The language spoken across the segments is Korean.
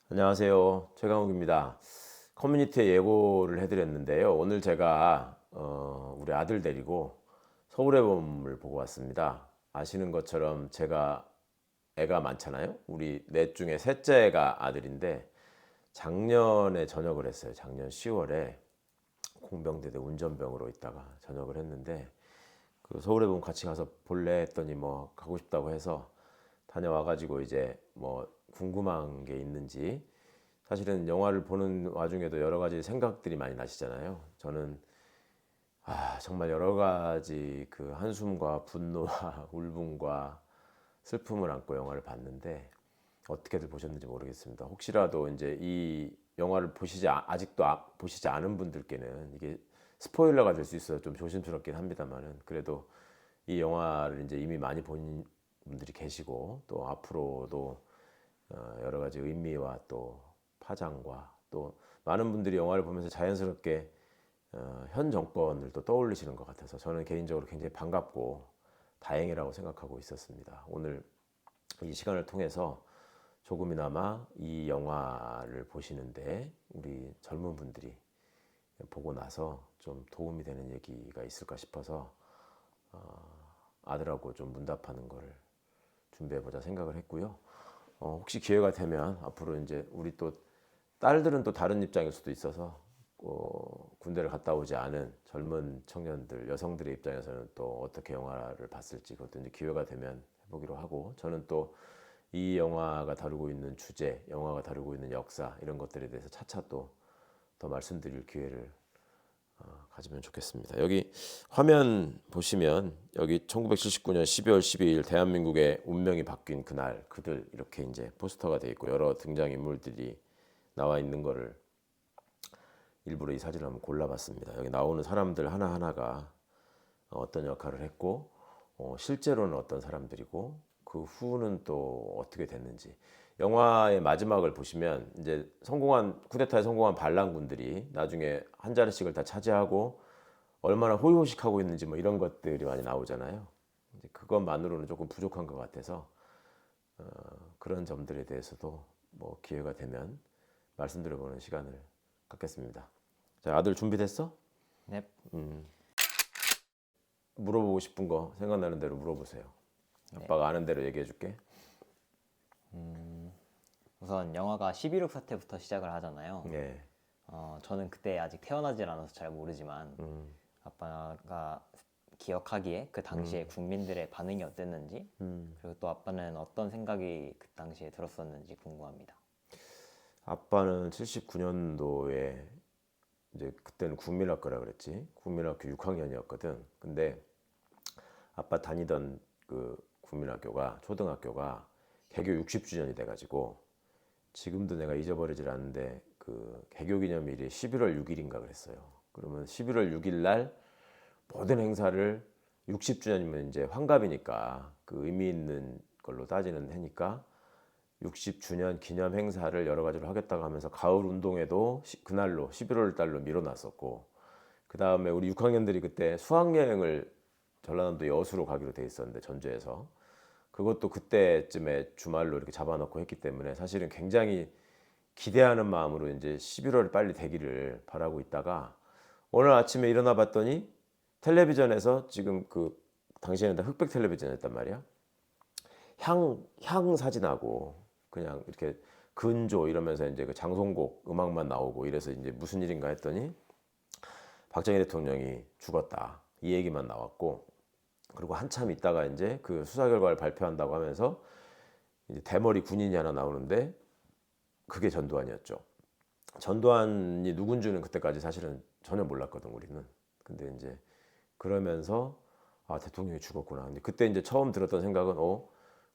안녕하세요. 최강욱입니다. 커뮤니티에 예고를 해드렸는데요. 오늘 제가 우리 아들 데리고 서울의 봄을 보고 왔습니다. 아시는 것처럼 제가 애가 많잖아요. 우리 넷 중에 셋째 애가 아들인데 작년에 전역을 했어요. 작년 10월에 공병대대 운전병으로 있다가 전역을 했는데 그 서울의 봄 같이 가서 볼래 했더니 뭐 가고 싶다고 해서 다녀와가지고 이제 뭐 궁금한 게 있는지 사실은 영화를 보는 와중에도 여러 가지 생각들이 많이 나시잖아요. 저는 정말 여러 가지 그 한숨과 분노와 울분과 슬픔을 안고 영화를 봤는데 어떻게들 보셨는지 모르겠습니다. 혹시라도 이제 이 영화를 아직도 보시지 않은 분들께는 이게 스포일러가 될 수 있어서 좀 조심스럽긴 합니다만은 그래도 이 영화를 이제 이미 많이 본 분들이 계시고 또 앞으로도 여러 가지 의미와 또 파장과 또 많은 분들이 영화를 보면서 자연스럽게 현 정권을 또 떠올리시는 것 같아서 저는 개인적으로 굉장히 반갑고 다행이라고 생각하고 있었습니다. 오늘 이 시간을 통해서 조금이나마 이 영화를 보시는데 우리 젊은 분들이 보고 나서 좀 도움이 되는 얘기가 있을까 싶어서 아들하고 좀 문답하는 거를 준비해보자 생각을 했고요. 혹시 기회가 되면 앞으로 이제 우리 또 딸들은 또 다른 입장일 수도 있어서 군대를 갔다 오지 않은 젊은 청년들, 여성들의 입장에서는 또 어떻게 영화를 봤을지 그것도 이제 기회가 되면 해보기로 하고 저는 또 이 영화가 다루고 있는 주제, 영화가 다루고 있는 역사 이런 것들에 대해서 차차 또 더 말씀드릴 기회를 가지면 좋겠습니다. 여기 화면 보시면 여기 1979년 12월 12일 대한민국의 운명이 바뀐 그날 그들 이렇게 이제 포스터가 되어 있고 여러 등장 인물들이 나와 있는 거를 일부러 이 사진을 한번 골라봤습니다. 여기 나오는 사람들 하나하나가 어떤 역할을 했고 실제로는 어떤 사람들이고 그 후는 또 어떻게 됐는지 영화의 마지막을 보시면 이제 쿠데타에 성공한 반란군들이 나중에 한 자리씩을 다 차지하고 얼마나 호의호식하고 있는지 뭐 이런 것들이 많이 나오잖아요. 이제 그것만으로는 조금 부족한 것 같아서 그런 점들에 대해서도 뭐 기회가 되면 말씀드려보는 시간을 갖겠습니다. 자, 아들 준비됐어? 네. 물어보고 싶은 거 생각나는 대로 물어보세요. 네. 아빠가 아는 대로 얘기해 줄게. 우선 영화가 11.6 사태부터 시작을 하잖아요. 네. 저는 그때 아직 태어나질 않아서 잘 모르지만 아빠가 기억하기에 그 당시에 국민들의 반응이 어땠는지 그리고 또 아빠는 어떤 생각이 그 당시에 들었었는지 궁금합니다. 아빠는 79년도에 이제 그때는 국민학교라 그랬지. 국민학교 6학년이었거든. 근데 아빠 다니던 그 국민학교가 초등학교가 개교 60주년이 돼가지고 지금도 내가 잊어버리질 않는데 그 개교 기념일이 11월 6일인가 그랬어요. 그러면 11월 6일 날 모든 행사를 60주년이면 이제 환갑이니까 그 의미 있는 걸로 따지는 해니까 60주년 기념 행사를 여러 가지로 하겠다고 하면서 가을 운동회도 그날로 11월 달로 미뤄놨었고 그 다음에 우리 6학년들이 그때 수학여행을 전라남도 여수로 가기로 돼 있었는데 전주에서 그것도 그때쯤에 주말로 이렇게 잡아놓고 했기 때문에 사실은 굉장히 기대하는 마음으로 이제 11월 빨리 되기를 바라고 있다가 오늘 아침에 일어나 봤더니 텔레비전에서 지금 그 당시에는 다 흑백 텔레비전이었단 말이야. 향 사진하고 그냥 이렇게 근조 이러면서 이제 그 장송곡 음악만 나오고 이래서 이제 무슨 일인가 했더니 박정희 대통령이 죽었다 이 얘기만 나왔고 그리고 한참 있다가 이제 그 수사 결과를 발표한다고 하면서 이제 대머리 군인이 하나 나오는데 그게 전두환이었죠. 전두환이 누군지는 그때까지 사실은 전혀 몰랐거든 우리는. 근데 이제 그러면서 대통령이 죽었구나. 근데 그때 이제 처음 들었던 생각은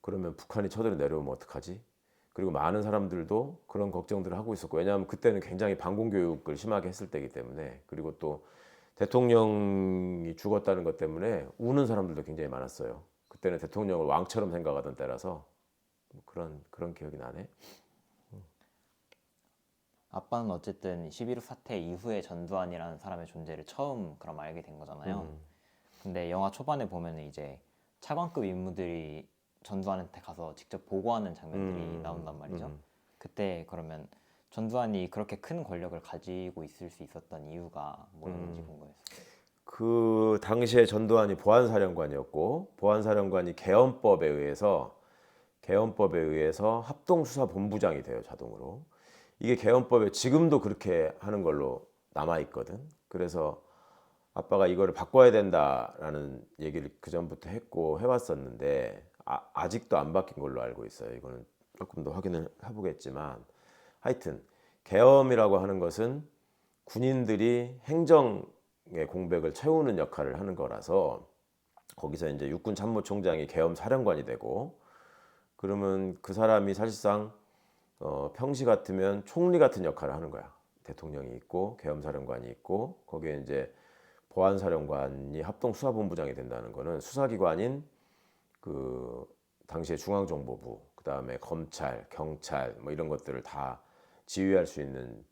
그러면 북한이 쳐들어 내려오면 어떡하지? 그리고 많은 사람들도 그런 걱정들을 하고 있었고 왜냐하면 그때는 굉장히 반공 교육을 심하게 했을 때이기 때문에 그리고 또 대통령이 죽었다는 것 때문에 우는 사람들도 굉장히 많았어요. 그때는 대통령을 왕처럼 생각하던 때라서 뭐 그런 기억이 나네. 아빠는 어쨌든 11.6 사태 이후에 전두환이라는 사람의 존재를 처음 그럼 알게 된 거잖아요. 근데 영화 초반에 보면은 이제 차관급 인물들이 전두환한테 가서 직접 보고하는 장면들이 나온단 말이죠. 그때 그러면 전두환이 그렇게 큰 권력을 가지고 있을 수 있었던 이유가 뭐였는지 궁금했어요. 그 당시에 전두환이 보안사령관이었고 보안사령관이 개헌법에 의해서 합동수사본부장이 돼요, 자동으로. 이게 개헌법에 지금도 그렇게 하는 걸로 남아 있거든. 그래서 아빠가 이거를 바꿔야 된다라는 얘기를 그 전부터 했고 해왔었는데 아직도 안 바뀐 걸로 알고 있어요. 이거는 조금 더 확인을 해보겠지만 하여튼 계엄이라고 하는 것은 군인들이 행정의 공백을 채우는 역할을 하는 거라서 거기서 이제 육군 참모총장이 계엄 사령관이 되고 그러면 그 사람이 사실상 평시 같으면 총리 같은 역할을 하는 거야. 대통령이 있고 계엄 사령관이 있고 거기에 이제 보안사령관이 합동수사본부장이 된다는 거는 수사기관인 그 당시에 중앙정보부, 그 다음에 검찰, 경찰 뭐 이런 것들을 다 지휘할 수 있는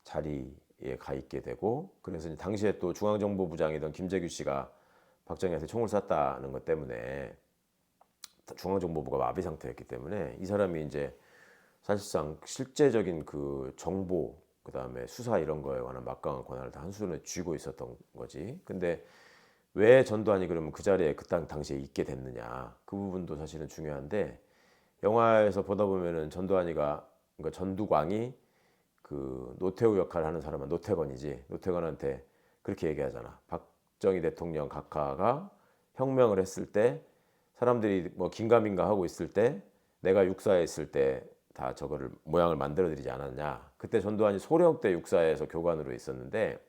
자리에 가 있게 되고 그래서 이제 당시에 또 중앙정보부장이던 김재규 씨가 박정희한테 총을 쐈다는 것 때문에 중앙정보부가 마비 상태였기 때문에 이 사람이 이제 사실상 실제적인 그 정보 그다음에 수사 이런 거에 관한 막강한 권한을 다 한 손에 쥐고 있었던 거지. 근데 왜 전두환이 그러면 그 자리에 그 당시에 있게 됐느냐 그 부분도 사실은 중요한데 영화에서 보다 보면은 전두환이가 그러니까 전두광이 그 노태우 역할을 하는 사람은 노태건이지 노태건한테 그렇게 얘기하잖아. 박정희 대통령 각하가 혁명을 했을 때 사람들이 뭐 긴가민가 하고 있을 때 내가 육사에 있을 때 다 저거를 모양을 만들어 드리지 않았냐. 그때 전두환이 소령 때 육사에서 교관으로 있었는데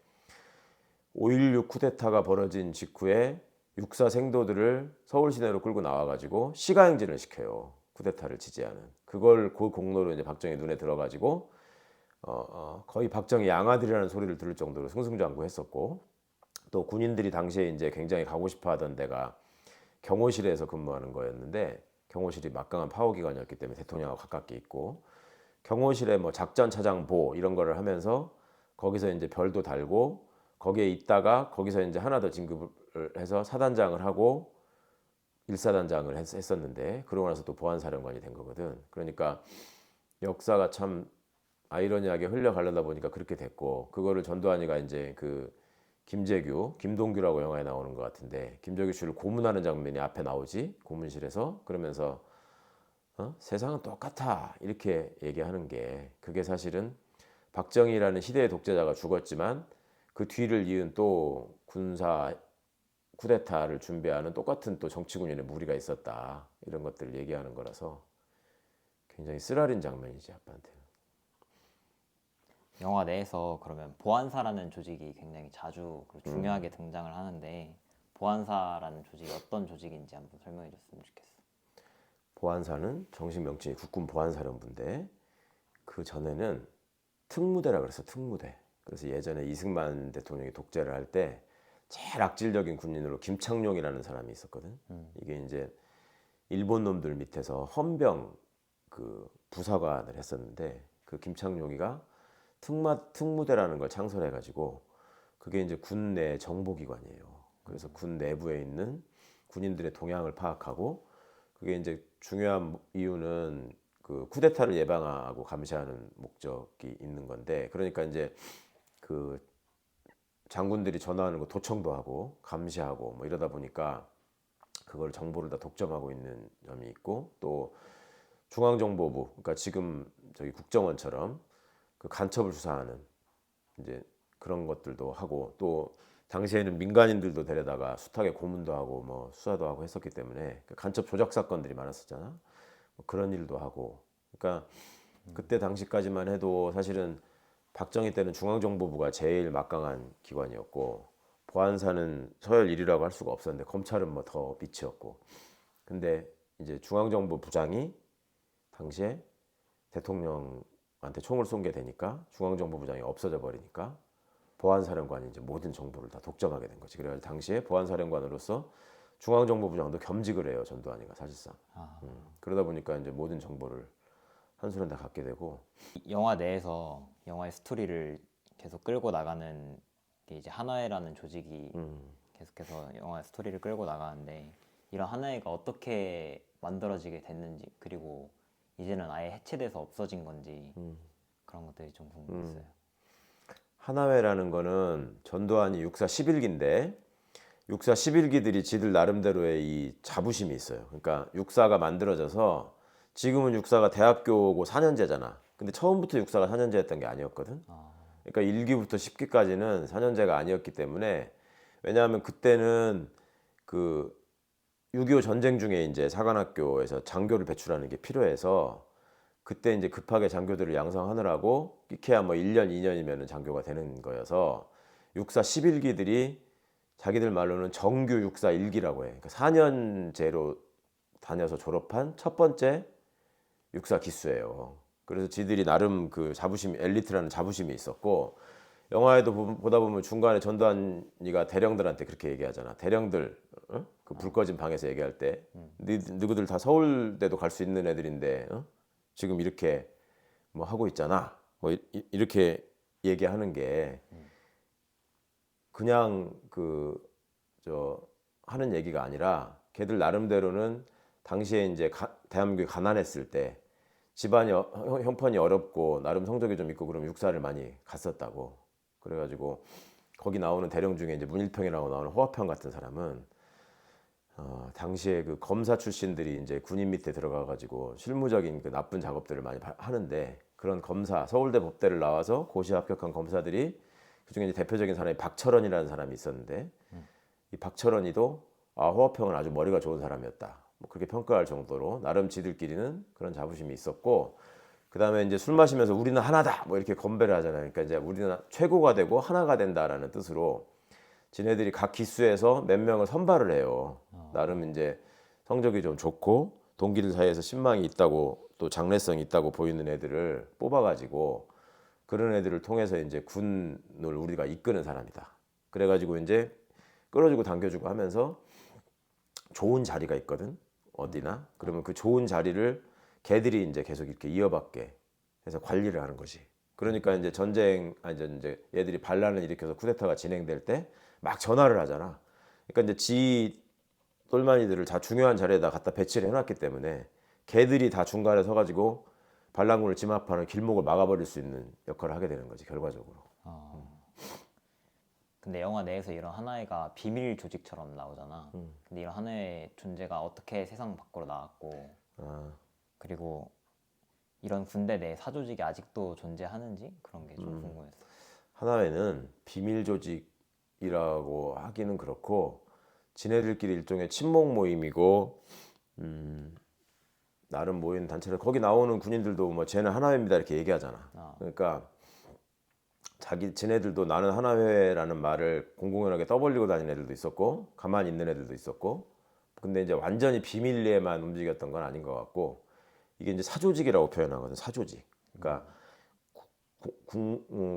5.16 쿠데타가 벌어진 직후에 육사 생도들을 서울 시내로 끌고 나와가지고 시가행진을 시켜요. 쿠데타를 지지하는. 그걸 그 공로로 이제 박정희 눈에 들어가지고 거의 박정희 양아들이라는 소리를 들을 정도로 승승장구했었고 또 군인들이 당시에 이제 굉장히 가고 싶어하던 데가 경호실에서 근무하는 거였는데 경호실이 막강한 파워기관이었기 때문에 대통령하고 가깝게 있고 경호실에 뭐 작전 차장보 이런 거를 하면서 거기서 이제 별도 달고 거기에 있다가 거기서 이제 하나 더 진급을 해서 사단장을 하고 일사단장을 했었는데 그러고 나서 또 보안사령관이 된 거거든. 그러니까 역사가 참 아이러니하게 흘려가려다 보니까 그렇게 됐고 그거를 전두환이가 이제 그 김동규라고 영화에 나오는 것 같은데 김정일 씨를 고문하는 장면이 앞에 나오지 고문실에서 그러면서 세상은 똑같아 이렇게 얘기하는 게 그게 사실은 박정희라는 시대의 독재자가 죽었지만 그 뒤를 이은 또 군사 쿠데타를 준비하는 똑같은 또 정치군인의 무리가 있었다 이런 것들을 얘기하는 거라서 굉장히 쓰라린 장면이지 아빠한테는. 영화 내에서 그러면 보안사라는 조직이 굉장히 자주 그리고 중요하게 등장을 하는데 보안사라는 조직이 어떤 조직인지 한번 설명해 줬으면 좋겠어. 보안사는 정식 명칭이 국군 보안사령부인데 그 전에는 특무대라 그래서 특무대. 그래서 예전에 이승만 대통령이 독재를 할 때 제일 악질적인 군인으로 김창룡이라는 사람이 있었거든. 이게 이제 일본 놈들 밑에서 헌병 그 부사관을 했었는데 그 김창룡이가 특무대라는 걸 창설해가지고 그게 이제 군 내 정보기관이에요. 그래서 군 내부에 있는 군인들의 동향을 파악하고 그게 이제 중요한 이유는 그 쿠데타를 예방하고 감시하는 목적이 있는 건데 그러니까 이제 그 장군들이 전화하는 거 도청도 하고 감시하고 뭐 이러다 보니까 그걸 정보를 다 독점하고 있는 점이 있고 또 중앙정보부 그러니까 지금 저기 국정원처럼 그 간첩을 수사하는 이제 그런 것들도 하고 또 당시에는 민간인들도 데려다가 숱하게 고문도 하고 뭐 수사도 하고 했었기 때문에 그 간첩 조작 사건들이 많았었잖아. 뭐 그런 일도 하고 그러니까 그때 당시까지만 해도 사실은 박정희 때는 중앙정보부가 제일 막강한 기관이었고 보안사는 서열 1위라고 할 수가 없었는데 검찰은 뭐 더 밑이었고 근데 이제 중앙정보부장이 당시에 대통령한테 총을 쏜 게 되니까 중앙정보부장이 없어져 버리니까 보안사령관이 이제 모든 정보를 다 독점하게 된 거지. 그래서 당시에 보안사령관으로서 중앙정보부장도 겸직을 해요 전두환이가 사실상. 그러다 보니까 이제 모든 정보를 한순간 다 갖게 되고. 영화 내에서 영화의 스토리를 계속 끌고 나가는 게 이제 하나회라는 조직이 계속해서 영화의 스토리를 끌고 나가는데 이런 하나회가 어떻게 만들어지게 됐는지 그리고 이제는 아예 해체돼서 없어진 건지 그런 것들이 좀 궁금했어요. 하나회라는 거는 전두환이 육사 11기인데 육사 11기들이 지들 나름대로의 이 자부심이 있어요. 그러니까 육사가 만들어져서 지금은 육사가 대학교고 4년제잖아. 근데 처음부터 육사가 4년제였던 게 아니었거든. 그러니까 1기부터 10기까지는 4년제가 아니었기 때문에 왜냐하면 그때는 그 6.25 전쟁 중에 이제 사관학교에서 장교를 배출하는 게 필요해서 그때 이제 급하게 장교들을 양성하느라고 끼케야 뭐 1년, 2년이면 장교가 되는 거여서 육사 11기들이 자기들 말로는 정규 육사 1기라고 해. 그러니까 4년제로 다녀서 졸업한 첫 번째 육사 기수예요. 그래서 지들이 나름 그 자부심, 엘리트라는 자부심이 있었고 영화에도 보다 보면 중간에 전두환이가 대령들한테 그렇게 얘기하잖아. 대령들, 어? 그 불 꺼진 방에서 얘기할 때 너희들 다 서울대도 갈 수 있는 애들인데 어? 지금 이렇게 뭐 하고 있잖아. 뭐 이렇게 얘기하는 게 그냥 그 저 하는 얘기가 아니라 걔들 나름대로는 당시에 이제 대한민국이 가난했을 때 집안이 형편이 어렵고 나름 성적이 좀 있고 그럼 육사를 많이 갔었다고. 그래가지고 거기 나오는 대령 중에 이제 문일평이라고 나오는 호화평 같은 사람은 당시에 그 검사 출신들이 이제 군인 밑에 들어가가지고 실무적인 그 나쁜 작업들을 많이 하는데 그런 검사 서울대 법대를 나와서 고시 합격한 검사들이 그중에 이제 대표적인 사람이 박철원이라는 사람이 있었는데 이 박철원이도 호화평은 아주 머리가 좋은 사람이었다. 뭐 그렇게 평가할 정도로 나름 지들끼리는 그런 자부심이 있었고 그 다음에 이제 술 마시면서 우리는 하나다 뭐 이렇게 건배를 하잖아요. 그러니까 이제 우리는 최고가 되고 하나가 된다라는 뜻으로 지네들이 각 기수에서 몇 명을 선발을 해요. 나름 이제 성적이 좀 좋고 동기들 사이에서 신망이 있다고 또 장래성이 있다고 보이는 애들을 뽑아가지고 그런 애들을 통해서 이제 군을 우리가 이끄는 사람이다. 그래가지고 이제 끌어주고 당겨주고 하면서 좋은 자리가 있거든 어디나. 그러면 그 좋은 자리를 걔들이 이제 계속 이렇게 이어받게 해서 관리를 하는 거지. 그러니까 이제 전쟁 아니 이제 얘들이 반란을 일으켜서 쿠데타가 진행될 때 막 전화를 하잖아. 그러니까 이제 지 똘마니들을 다 중요한 자리에다 갖다 배치를 해놨기 때문에 걔들이 다 중간에 서가지고 반란군을 진압하는 길목을 막아버릴 수 있는 역할을 하게 되는 거지 결과적으로. 근데 영화 내에서 이런 하나회가 비밀 조직처럼 나오잖아. 근데 이런 하나회의 존재가 어떻게 세상 밖으로 나왔고 그리고 이런 군대 내 사조직이 아직도 존재하는지 그런 게 좀 궁금했어. 하나회는 비밀 조직이라고 하기는 그렇고 지네들끼리 일종의 친목 모임이고 나름 모인 단체를 거기 나오는 군인들도 뭐 쟤는 하나회입니다 이렇게 얘기하잖아. 그러니까 지네들도 나는 하나회라는 말을 공공연하게 떠벌리고 다니는 애들도 있었고 가만히 있는 애들도 있었고 근데 이제 완전히 비밀리에만 움직였던 건 아닌 것 같고 이게 이제 사조직이라고 표현하거든. 사조직. 그러니까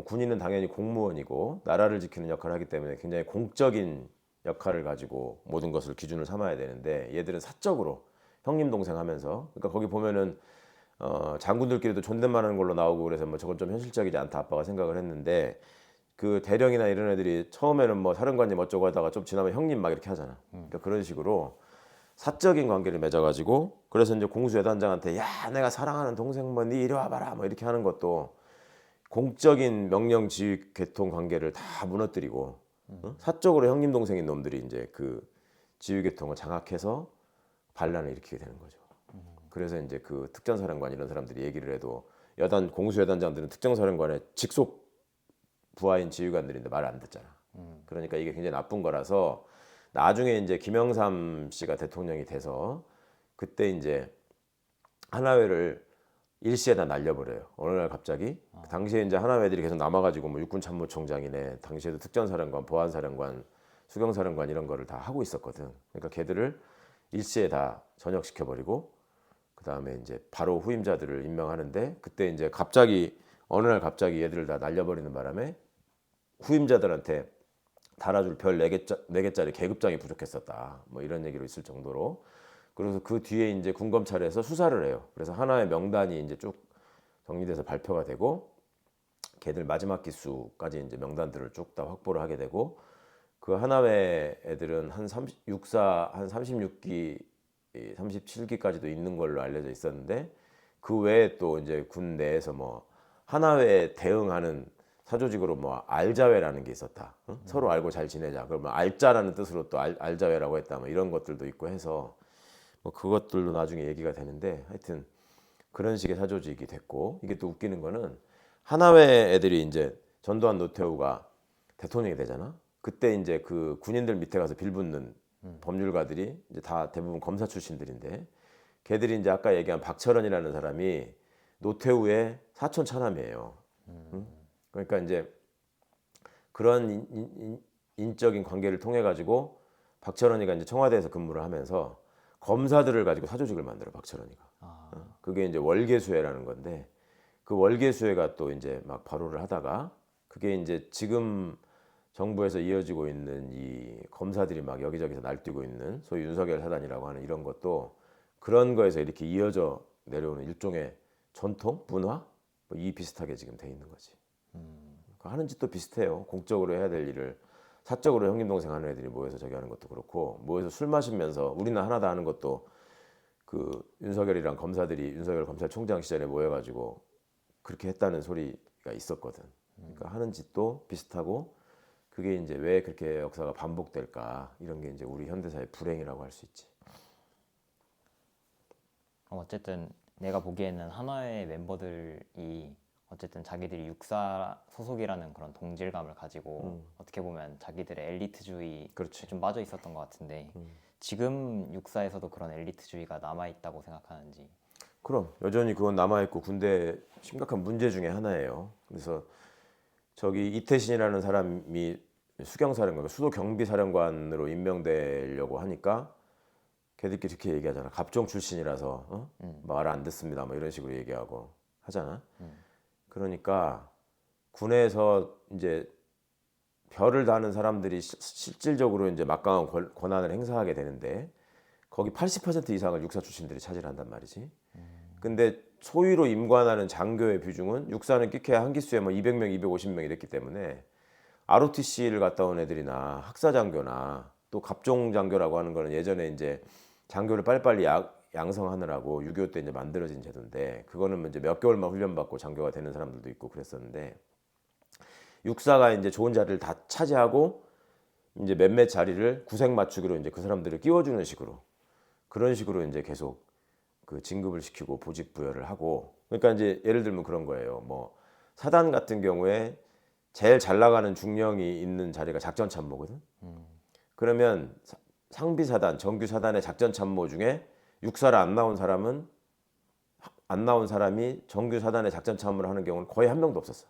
군인은 당연히 공무원이고 나라를 지키는 역할을 하기 때문에 굉장히 공적인 역할을 가지고 모든 것을 기준을 삼아야 되는데 얘들은 사적으로 형님 동생 하면서 그러니까 거기 보면은 장군들끼리도 존댓말하는 걸로 나오고 그래서 뭐 저건 좀 현실적이지 않다 아빠가 생각을 했는데 그 대령이나 이런 애들이 처음에는 뭐 사령관님 어쩌고 하다가 좀 지나면 형님 막 이렇게 하잖아. 그러니까 그런 식으로 사적인 관계를 맺어가지고 그래서 이제 공수여단장한테 야 내가 사랑하는 동생 뭐 네 이리 와봐라 뭐 이렇게 하는 것도 공적인 명령 지휘 계통 관계를 다 무너뜨리고 사적으로 형님 동생인 놈들이 이제 그 지휘 계통을 장악해서 반란을 일으키게 되는 거죠. 그래서 이제 그 특전사령관 이런 사람들이 얘기를 해도 여단 공수여단장들은 특전사령관의 직속 부하인 지휘관들인데 말을 안 듣잖아. 그러니까 이게 굉장히 나쁜 거라서 나중에 이제 김영삼 씨가 대통령이 돼서 그때 이제 하나회를 일시에다 날려버려요. 어느 날 갑자기 당시에 이제 하나회들이 계속 남아가지고 뭐 육군참모총장이네 당시에도 특전사령관, 보안사령관, 수경사령관 이런 거를 다 하고 있었거든. 그러니까 걔들을 일시에 다 전역시켜버리고 그 다음에 이제 바로 후임자들을 임명하는데 그때 이제 갑자기 어느 날 갑자기 얘들을 다 날려버리는 바람에 후임자들한테 달아줄 별 4개짜리 계급장이 부족했었다. 뭐 이런 얘기로 있을 정도로. 그래서 그 뒤에 이제 군검찰에서 수사를 해요. 그래서 하나의 명단이 이제 쭉 정리돼서 발표가 되고 걔들 마지막 기수까지 이제 명단들을 쭉 다 확보를 하게 되고 그 하나회 애들은 한 36사 한 36기 37기까지도 있는 걸로 알려져 있었는데 그 외에 또 이제 군 내에서 뭐 하나회에 대응하는 사조직으로 뭐 알자회라는 게 있었다. 응? 서로 알고 잘 지내자. 그러면 알자라는 뜻으로 또 알자회라고 했다. 뭐 이런 것들도 있고 해서 뭐 그것들도 나중에 얘기가 되는데 하여튼 그런 식의 사조직이 됐고 이게 또 웃기는 거는 하나회 애들이 이제 전두환 노태우가 대통령이 되잖아. 그때 이제 그 군인들 밑에 가서 빌붙는 법률가들이 이제 다 대부분 검사 출신들인데 걔들이 이제 아까 얘기한 박철원이라는 사람이 노태우의 사촌 차남이에요. 응? 그러니까 이제 그런 인적인 관계를 통해 가지고 박철원이가 이제 청와대에서 근무를 하면서 검사들을 가지고 사조직을 만들어 박철원이가. 그게 이제 월계수회라는 건데 그 월계수회가 또 이제 막 발호를 하다가 그게 이제 지금 정부에서 이어지고 있는 이 검사들이 막 여기저기서 날뛰고 있는 소위 윤석열 사단이라고 하는 이런 것도 그런 거에서 이렇게 이어져 내려오는 일종의 전통, 문화 뭐이 비슷하게 지금 돼 있는 거지. 하는 짓도 비슷해요. 공적으로 해야 될 일을 사적으로 형님 동생 하는 애들이 모여서 저기 하는 것도 그렇고 모여서 술 마시면서 우리는 하나다 하는 것도 그 윤석열이랑 검사들이 윤석열 검찰총장 시절에 모여가지고 그렇게 했다는 소리가 있었거든. 그러니까 하는 짓도 비슷하고 그게 이제 왜 그렇게 역사가 반복될까 이런 게 이제 우리 현대사의 불행이라고 할 수 있지. 어쨌든 내가 보기에는 한화의 멤버들이 어쨌든 자기들이 육사 소속이라는 그런 동질감을 가지고 어떻게 보면 자기들의 엘리트주의에 그렇지. 좀 빠져 있었던 것 같은데 지금 육사에서도 그런 엘리트주의가 남아 있다고 생각하는지. 그럼 여전히 그건 남아있고 군대 심각한 문제 중에 하나예요. 그래서 저기 이태신이라는 사람이 수경사령관, 수도 경비사령관으로 임명되려고 하니까 걔들끼리 이렇게 얘기하잖아. 갑종 출신이라서 말 안 듣습니다. 뭐 이런 식으로 얘기하고 하잖아. 그러니까 군에서 이제 별을 다는 사람들이 실질적으로 이제 막강한 권한을 행사하게 되는데 거기 80% 이상을 육사 출신들이 차지한단 말이지. 근데 소위로 임관하는 장교의 비중은 육사는 끼케야 한 기수에 뭐 200명, 250명 이랬기 때문에 ROTC를 갔다 온 애들이나 학사 장교나 또 갑종 장교라고 하는 거는 예전에 이제 장교를 빨리빨리 양성하느라고 6.25 때 이제 만들어진 제도인데 그거는 이제 몇 개월만 훈련받고 장교가 되는 사람들도 있고 그랬었는데 육사가 이제 좋은 자리를 다 차지하고 이제 몇몇 자리를 구색 맞추기로 이제 그 사람들을 끼워주는 식으로 그런 식으로 이제 계속 그 진급을 시키고 보직 부여를 하고 그러니까 이제 예를 들면 그런 거예요. 뭐 사단 같은 경우에 제일 잘 나가는 중령이 있는 자리가 작전 참모거든. 그러면 상비 사단, 정규 사단의 작전 참모 중에 육사를 안 나온 사람이 정규 사단의 작전 참모를 하는 경우는 거의 한 명도 없었어.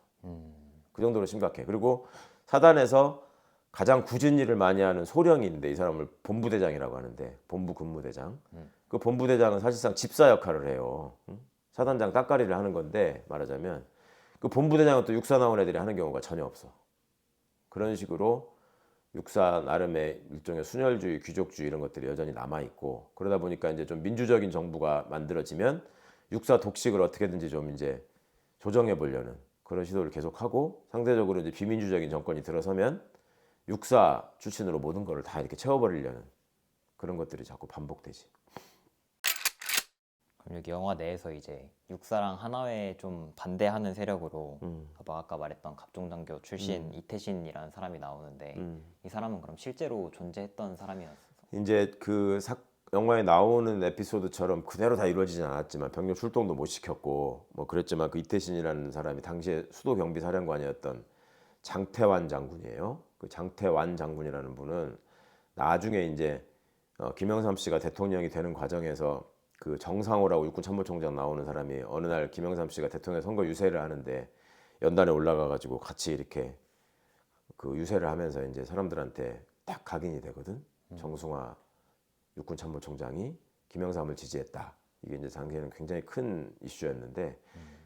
그 정도로 심각해. 그리고 사단에서 가장 굳은 일을 많이 하는 소령이 있는데 이 사람을 본부대장이라고 하는데 본부 근무대장. 그 본부대장은 사실상 집사 역할을 해요. 사단장 따까리를 하는 건데 말하자면 그 본부대장은 또 육사 나온 애들이 하는 경우가 전혀 없어. 그런 식으로 육사 나름의 일종의 순혈주의, 귀족주의 이런 것들이 여전히 남아 있고 그러다 보니까 이제 좀 민주적인 정부가 만들어지면 육사 독식을 어떻게든지 좀 이제 조정해 보려는 그런 시도를 계속하고 상대적으로 이제 비민주적인 정권이 들어서면 육사 출신으로 모든 거를 다 이렇게 채워버리려는 그런 것들이 자꾸 반복되지. 그럼 여기 영화 내에서 이제 육사랑 한화에 좀 반대하는 세력으로 아까 말했던 갑종장교 출신 이태신이라는 사람이 나오는데 이 사람은 그럼 실제로 존재했던 사람이었어? 이제 영화에 나오는 에피소드처럼 그대로 다 이루어지진 않았지만 병력 출동도 못 시켰고 뭐 그랬지만 그 이태신이라는 사람이 당시에 수도 경비 사령관이었던 장태완 장군이에요. 그 장태완 장군이라는 분은 나중에 이제 김영삼 씨가 대통령이 되는 과정에서 그 정상호라고 육군 참모총장 나오는 사람이 어느 날 김영삼 씨가 대통령 선거 유세를 하는데 연단에 올라가 가지고 같이 이렇게 그 유세를 하면서 이제 사람들한테 딱 각인이 되거든. 정승화 육군 참모총장이 김영삼을 지지했다. 이게 이제 당시에는 굉장히 큰 이슈였는데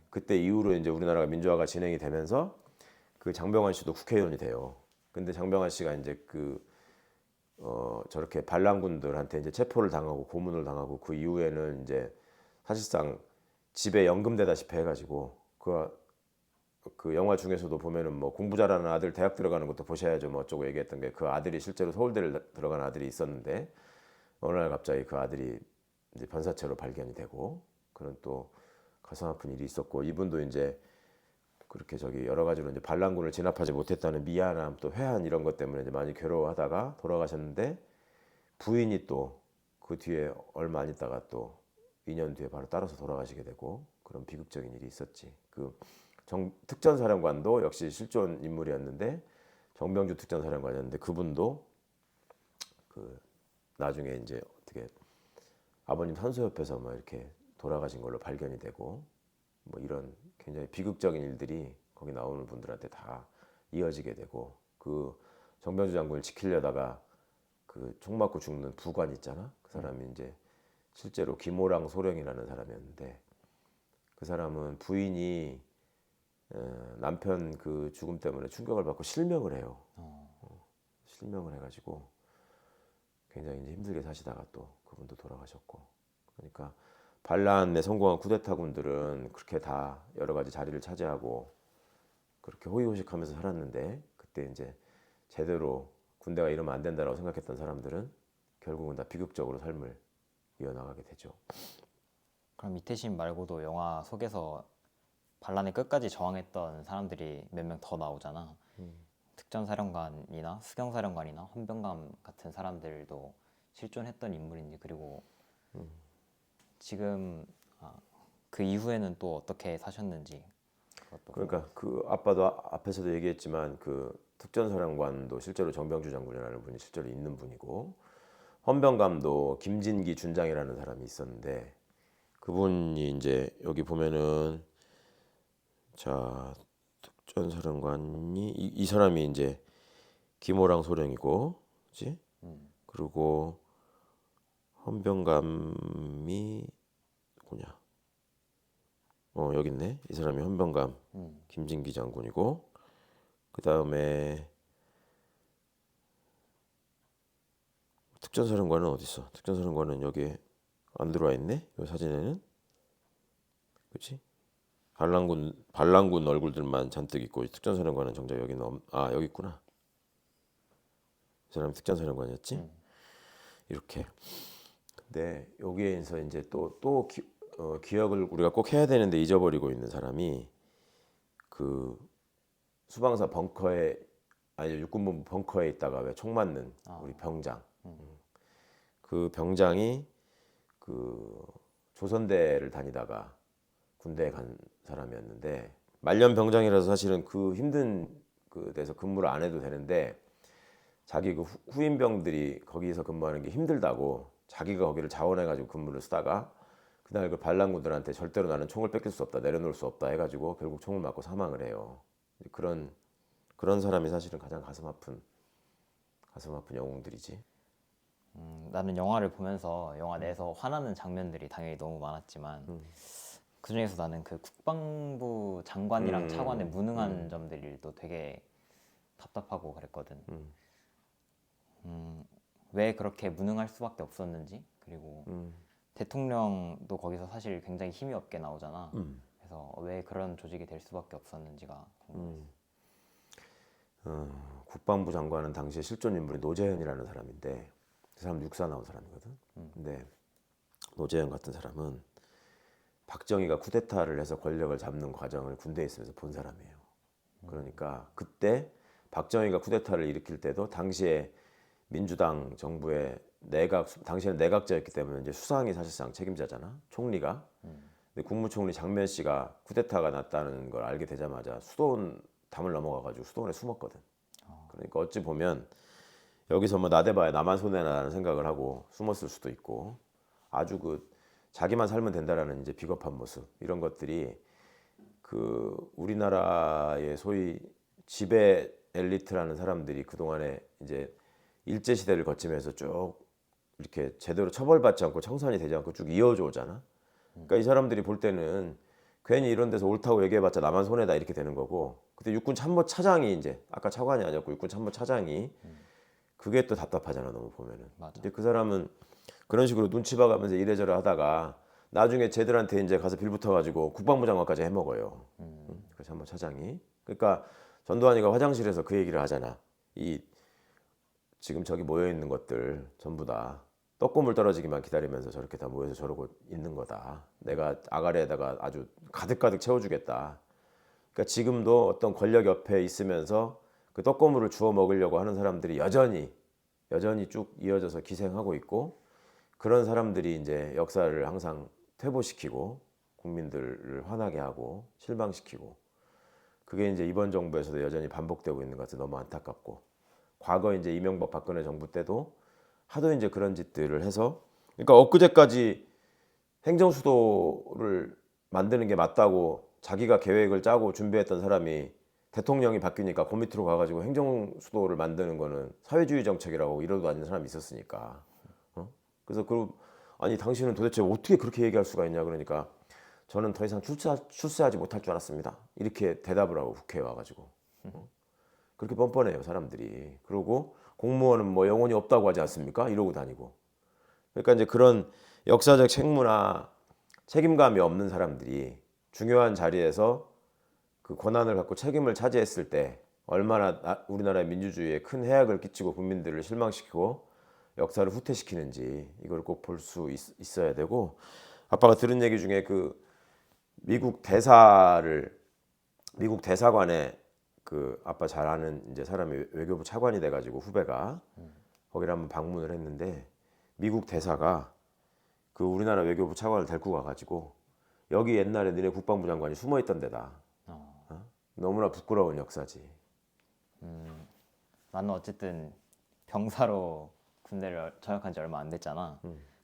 그때 이후로 이제 우리나라가 민주화가 진행이 되면서 그 장병환 씨도 국회의원이 돼요. 근데 장병환 씨가 이제 저렇게 반란군들한테 이제 체포를 당하고 고문을 당하고 그 이후에는 이제 사실상 집에 연금되다시피 해가지고 그 영화 중에서도 보면은 뭐 공부 잘하는 아들 대학 들어가는 것도 보셔야죠 뭐 어쩌고 얘기했던 게 그 아들이 실제로 서울대를 들어간 아들이 있었는데 어느 날 갑자기 그 아들이 이제 변사체로 발견이 되고 그런 또 가슴 아픈 일이 있었고, 이분도 이제 그렇게 저기 여러 가지로 이제 반란군을 진압하지 못했다는 미안함 또 회한 이런 것 때문에 이제 많이 괴로워하다가 돌아가셨는데, 부인이 또 그 뒤에 얼마 안 있다가 또 2년 뒤에 바로 따라서 돌아가시게 되고, 그런 비극적인 일이 있었지. 그 특전사령관도 역시 실존 인물이었는데, 정병주 특전사령관이었는데, 그분도 그 나중에 이제 어떻게 아버님 산소 옆에서 뭐 이렇게 돌아가신 걸로 발견이 되고, 뭐 이런 굉장히 비극적인 일들이 거기 나오는 분들한테 다 이어지게 되고, 그 정병주 장군을 지키려다가 그 총 맞고 죽는 부관 있잖아. 그 사람이 이제 실제로 김호랑 소령이라는 사람이었는데, 그 사람은 부인이 남편 그 죽음 때문에 충격을 받고 실명을 해요. 실명을 해가지고 굉장히 이제 힘들게 사시다가 또 그분도 돌아가셨고. 그러니까 반란에 성공한 쿠데타군들은 그렇게 다 여러 가지 자리를 차지하고 그렇게 호의호식하면서 살았는데, 그때 이제 제대로 군대가 이러면 안 된다라고 생각했던 사람들은 결국은 다 비극적으로 삶을 이어나가게 되죠. 그럼 이태신 말고도 영화 속에서 반란에 끝까지 저항했던 사람들이 몇 명 더 나오잖아. 특전사령관이나 수경사령관이나 헌병감 같은 사람들도 실존했던 인물인지, 그리고 지금 그 이후에는 또 어떻게 사셨는지 그것도. 그러니까 그 아빠도 앞에서도 얘기했지만, 그 특전사령관도 실제로 정병주 장군이라는 분이 실제로 있는 분이고, 헌병감도 김진기 준장이라는 사람이 있었는데, 그분이 이제 여기 보면은, 자, 특전사령관이 이 사람이 이제 김호랑 소령이고, 그렇지? 그리고 헌병감이 누구냐? 여기 있네. 이 사람이 헌병감 김진기 장군이고, 그 다음에 특전사령관은 어디 있어? 특전사령관은 여기에 안 들어와 있네. 이 사진에는, 그렇지? 반란군 얼굴들만 잔뜩 있고, 특전사령관은 정작 여기는 여기 있구나. 이 사람이 특전사령관이었지. 이렇게. 근데 여기에서 이제 또 기억을 우리가 꼭 해야 되는데 잊어버리고 있는 사람이, 그 수방사 벙커에, 아니 육군본부 벙커에 있다가 왜 총 맞는 우리 병장. 그 병장이 그 조선대를 다니다가 군대에 간 사람이었는데, 말년 병장이라서 사실은 그 힘든 그 데서 근무를 안 해도 되는데, 자기 그 후임병들이 거기서 근무하는 게 힘들다고 자기가 거기를 자원해가지고 근무를 쓰다가, 그날 그 반란군들한테 절대로 나는 총을 뺏길 수 없다, 내려놓을 수 없다 해가지고 결국 총을 맞고 사망을 해요. 그런 사람이 사실은 가장 가슴 아픈 영웅들이지. 나는 영화를 보면서 영화 내에서 화나는 장면들이 당연히 너무 많았지만, 그 중에서 나는 그 국방부 장관이랑 차관의 무능한 점들이 또 되게 답답하고 그랬거든. 왜 그렇게 무능할 수밖에 없었는지, 그리고 대통령도 거기서 사실 굉장히 힘이 없게 나오잖아. 그래서 왜 그런 조직이 될 수밖에 없었는지가 궁금해. 국방부 장관은 당시에 실존 인물이 노재현이라는 사람인데, 그 사람 육사 나온 사람이거든. 근데 노재현 같은 사람은 박정희가 쿠데타를 해서 권력을 잡는 과정을 군대에 있으면서 본 사람이에요. 그러니까 그때 박정희가 쿠데타를 일으킬 때도 당시에 민주당 정부의 당시에는 내각제였기 때문에 이제 수상이 사실상 책임자잖아, 총리가. 근데 국무총리 장면 씨가 쿠데타가 났다는 걸 알게 되자마자 수도원 담을 넘어가가지고 수도원에 숨었거든. 그러니까 어찌 보면 여기서 뭐 나대봐야 나만 손해나라는 생각을 하고 숨었을 수도 있고, 아주 그 자기만 살면 된다라는 이제 비겁한 모습, 이런 것들이 그 우리나라의 소위 지배 엘리트라는 사람들이 그동안에 이제 일제 시대를 거치면서 쭉 이렇게 제대로 처벌받지 않고 청산이 되지 않고 쭉 이어져 오잖아. 그러니까 이 사람들이 볼 때는 괜히 이런 데서 옳다고 얘기해봤자 나만 손해다 이렇게 되는 거고, 그때 육군 참모 차장이 이제 아까 차관이 아니었고 육군 참모 차장이, 그게 또 답답하잖아 너무 보면은. 맞아. 근데 그 사람은 그런 식으로 눈치 봐가면서 이래저래 하다가 나중에 쟤들한테 이제 가서 빌붙어가지고 국방부 장관까지 해먹어요. 그 참모 차장이. 그러니까 전두환이가 화장실에서 그 얘기를 하잖아. 이 지금 저기 모여 있는 것들 전부 다 떡고물 떨어지기만 기다리면서 저렇게 다 모여서 저러고 있는 거다. 내가 아가리에다가 아주 가득가득 채워주겠다. 그러니까 지금도 어떤 권력 옆에 있으면서 그 떡고물을 주워 먹으려고 하는 사람들이 여전히 쭉 이어져서 기생하고 있고, 그런 사람들이 이제 역사를 항상 퇴보시키고 국민들을 화나게 하고 실망시키고, 그게 이제 이번 정부에서도 여전히 반복되고 있는 것 같아서 너무 안타깝고, 과거 이제 이명박 박근혜 정부 때도 하도 이제 그런 짓들을 해서, 그러니까 엊그제까지 행정수도를 만드는 게 맞다고 자기가 계획을 짜고 준비했던 사람이 대통령이 바뀌니까 그 밑으로 가가지고 행정수도를 만드는 거는 사회주의 정책이라고 이러고 다니는 사람이 있었으니까. 그래서 아니 당신은 도대체 어떻게 그렇게 얘기할 수가 있냐 그러니까, 저는 더 이상 출세하지 못할 줄 알았습니다. 이렇게 대답을 하고 국회에 와가지고. 그렇게 뻔뻔해요 사람들이. 그리고 공무원은 뭐 영혼이 없다고 하지 않습니까? 이러고 다니고. 그러니까 이제 그런 역사적 책무나 책임감이 없는 사람들이 중요한 자리에서 그 권한을 갖고 책임을 차지했을 때 얼마나 우리나라의 민주주의에 큰 해악을 끼치고 국민들을 실망시키고 역사를 후퇴시키는지 이걸 꼭 볼 수 있어야 되고, 아빠가 들은 얘기 중에 그 미국 대사관에 그 아빠 잘 아는 이제 사람이 외교부 차관이 돼가지고 후배가 거기를 한번 방문을 했는데, 미국 대사가 그 우리나라 외교부 차관을 데리고 가가지고 여기 옛날에 너네 국방부 장관이 숨어 있던 데다. 너무나 부끄러운 역사지. 나는 어쨌든 병사로 군대를 전역한 지 얼마 안 됐잖아.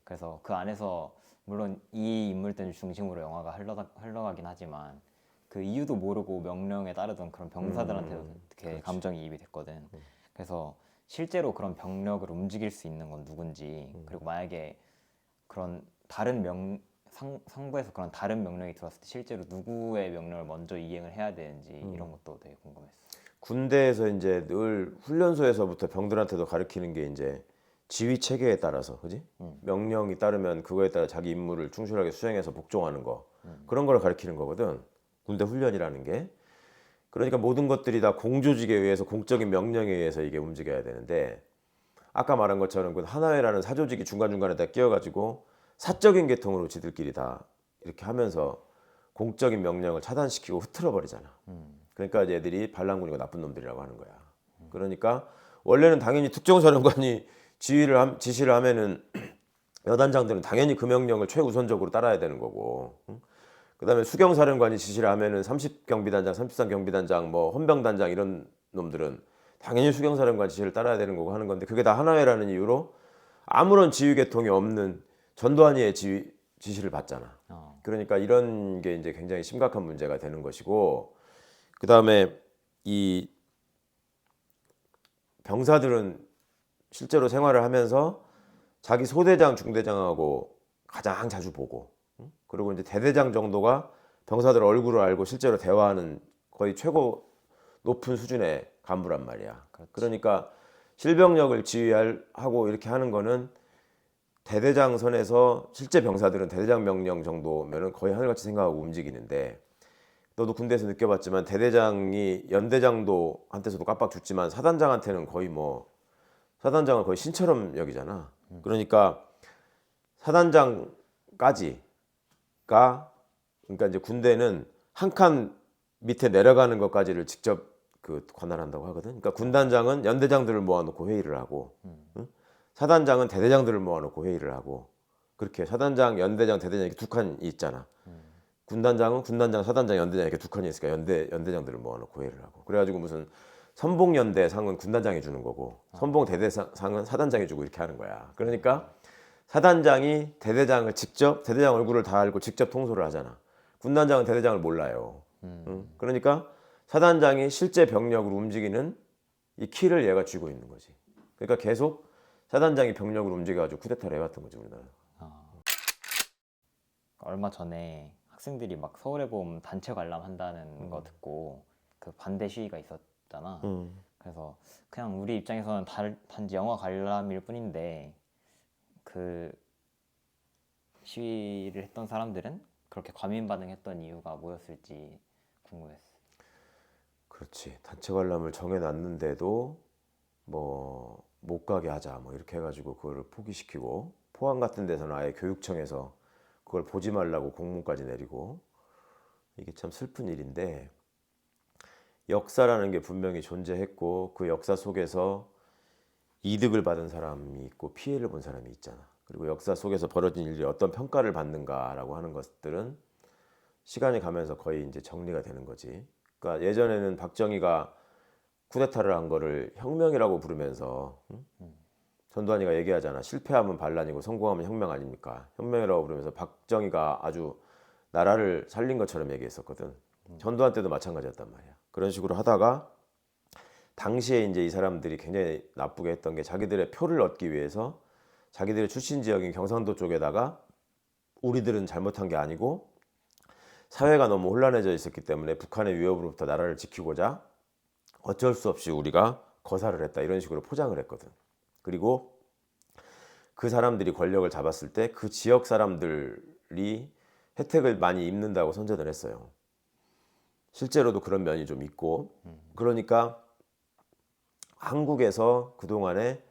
그래서 그 안에서 물론 이 인물들 중심으로 영화가 흘러가긴 하지만 그 이유도 모르고 명령에 따르던 그런 병사들한테도 되게 그렇지. 감정이입이 됐거든. 그래서 실제로 그런 병력을 움직일 수 있는 건 누군지, 그리고 만약에 그런 다른 상부에서 그런 다른 명령이 들어왔을 때 실제로 누구의 명령을 먼저 이행을 해야 되는지 이런 것도 되게 궁금했어. 군대에서 이제 늘 훈련소에서부터 병들한테도 가르치는 게 이제 지휘 체계에 따라서, 그지? 명령이 따르면 그거에 따라 자기 임무를 충실하게 수행해서 복종하는 거, 그런 걸 가르치는 거거든. 군대 훈련이라는 게. 그러니까 모든 것들이 다 공조직에 의해서 공적인 명령에 의해서 이게 움직여야 되는데, 아까 말한 것처럼 그 하나회라는 사조직이 중간중간에 다 끼어가지고 사적인 계통으로 지들끼리 다 이렇게 하면서 공적인 명령을 차단시키고 흐트러 버리잖아. 그러니까 얘들이 반란군이고 나쁜 놈들이라고 하는 거야. 그러니까 원래는 당연히 특정사령관이 지시를 하면은 여단장들은 당연히 그 명령을 최우선적으로 따라야 되는 거고, 그다음에 수경사령관이 지시를 하면은 30경비단장, 33경비단장, 뭐 헌병단장 이런 놈들은 당연히 수경사령관 지시를 따라야 되는 거고 하는 건데, 그게 다 하나회라는 이유로 아무런 지휘 계통이 없는 전두환이의 지시를 받잖아. 그러니까 이런 게 이제 굉장히 심각한 문제가 되는 것이고, 그다음에 이 병사들은 실제로 생활을 하면서 자기 소대장, 중대장하고 가장 자주 보고, 그리고 이제 대대장 정도가 병사들 얼굴을 알고 실제로 대화하는 거의 최고 높은 수준의 간부란 말이야. 그렇지. 그러니까 실병력을 지휘하고 이렇게 하는 거는 대대장 선에서 실제 병사들은 대대장 명령 정도면은 거의 하늘같이 생각하고 움직이는데, 너도 군대에서 느껴봤지만 대대장이 연대장도 한테서도 깜빡 죽지만 사단장한테는 거의 사단장을 거의 신처럼 여기잖아. 그러니까 사단장까지가, 그러니까 이제 군대는 한 칸 밑에 내려가는 것까지를 직접 그 관할한다고 하거든. 그러니까 군단장은 연대장들을 모아놓고 회의를 하고, 응? 사단장은 대대장들을 모아놓고 회의를 하고, 그렇게 사단장, 연대장, 대대장 이렇게 두 칸이 있잖아. 군단장은 군단장, 사단장, 연대장 이렇게 두 칸이 있으니까 연대장들을 모아놓고 회의를 하고, 그래가지고 무슨 선봉연대상은 군단장이 주는 거고 선봉대대상은 사단장이 주고 이렇게 하는 거야. 그러니까 사단장이 대대장 얼굴을 다 알고 직접 통솔을 하잖아. 군단장은 대대장을 몰라요. 그러니까 사단장이 실제 병력을 움직이는 이 키를 얘가 쥐고 있는 거지. 그러니까 계속 사단장이 병력을 움직여가지고 쿠데타를 해왔던 거지 우리나라. 얼마 전에 학생들이 막 서울의 봄 단체 관람한다는 거 듣고 그 반대 시위가 있었잖아. 그래서 그냥 우리 입장에서는 단지 영화 관람일 뿐인데 그 시위를 했던 사람들은 그렇게 과민 반응했던 이유가 뭐였을지 궁금했어. 그렇지. 단체 관람을 정해놨는데도 뭐 못 가게 하자 뭐 이렇게 해가지고 그거를 포기시키고, 포항 같은 데서는 아예 교육청에서 그걸 보지 말라고 공문까지 내리고 이게 참 슬픈 일인데 역사라는 게 분명히 존재했고 그 역사 속에서 이득을 받은 사람이 있고 피해를 본 사람이 있잖아. 그리고 역사 속에서 벌어진 일이 어떤 평가를 받는가라고 하는 것들은 시간이 가면서 거의 이제 정리가 되는 거지. 그러니까 예전에는 박정희가 쿠데타를 한 거를 혁명이라고 부르면서 전두환이가 얘기하잖아. 실패하면 반란이고 성공하면 혁명 아닙니까? 혁명이라고 부르면서 박정희가 아주 나라를 살린 것처럼 얘기했었거든. 전두환 때도 마찬가지였단 말이야. 그런 식으로 하다가 당시에 이제 이 사람들이 굉장히 나쁘게 했던 게 자기들의 표를 얻기 위해서 자기들의 출신 지역인 경상도 쪽에다가 우리들은 잘못한 게 아니고 사회가 너무 혼란해져 있었기 때문에 북한의 위협으로부터 나라를 지키고자 어쩔 수 없이 우리가 거사를 했다 이런 식으로 포장을 했거든. 그리고 그 사람들이 권력을 잡았을 때 그 지역 사람들이 혜택을 많이 입는다고 선전을 했어요. 실제로도 그런 면이 좀 있고 그러니까 한국에서 그동안에